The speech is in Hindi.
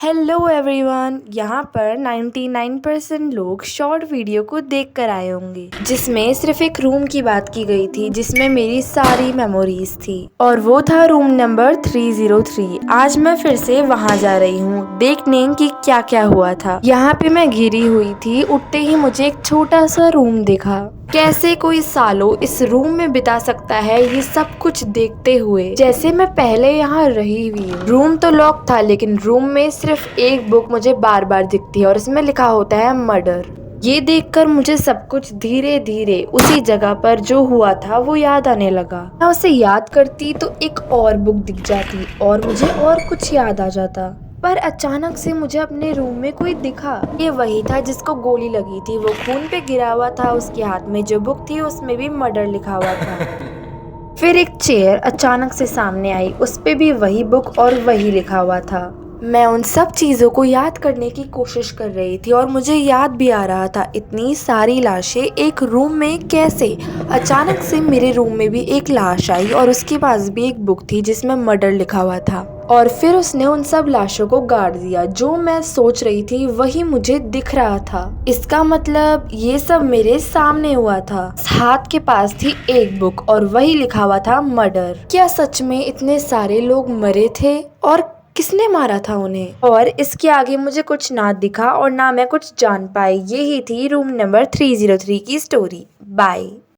Hello everyone. यहाँ पर 99% लोग शॉर्ट वीडियो को देख कर आए होंगे जिसमें सिर्फ एक रूम की बात की गई थी जिसमें मेरी सारी मेमोरीज थी और वो था रूम नंबर 303। आज मैं फिर से वहाँ जा रही हूँ देखने कि क्या क्या हुआ था। यहाँ पे मैं घिरी हुई थी, उठते ही मुझे एक छोटा सा रूम दिखा। कैसे कोई सालों इस रूम में बिता सकता है ये सब कुछ देखते हुए, जैसे मैं पहले यहाँ रही हुई हूँ। रूम तो लॉक था लेकिन रूम में सिर्फ एक बुक मुझे बार बार दिखती है और इसमें लिखा होता है मर्डर। ये देखकर मुझे सब कुछ धीरे धीरे उसी जगह पर जो हुआ था वो याद आने लगा। मैं उसे याद करती तो एक और बुक दिख जाती और मुझे और कुछ याद आ जाता। पर अचानक से मुझे अपने रूम में कोई दिखा। ये वही था जिसको गोली लगी थी। वो खून पे गिरा हुआ था, उसके हाथ में जो बुक थी उसमें भी मर्डर लिखा हुआ था। फिर एक चेयर अचानक से सामने आई, उस पे भी वही बुक और वही लिखा हुआ था। मैं उन सब चीज़ों को याद करने की कोशिश कर रही थी और मुझे याद भी आ रहा था इतनी सारी लाशें एक रूम में कैसे। अचानक से मेरे रूम में भी एक लाश आई और उसके पास भी एक बुक थी जिसमें मर्डर लिखा हुआ था। और फिर उसने उन सब लाशों को गाड़ दिया। जो मैं सोच रही थी वही मुझे दिख रहा था। इसका मतलब ये सब मेरे सामने हुआ था। हाथ के पास थी एक बुक और वही लिखा हुआ था मर्डर। क्या सच में इतने सारे लोग मरे थे और किसने मारा था उन्हें? और इसके आगे मुझे कुछ ना दिखा और ना मैं कुछ जान पाई। यही थी रूम नंबर 303 की स्टोरी। बाय।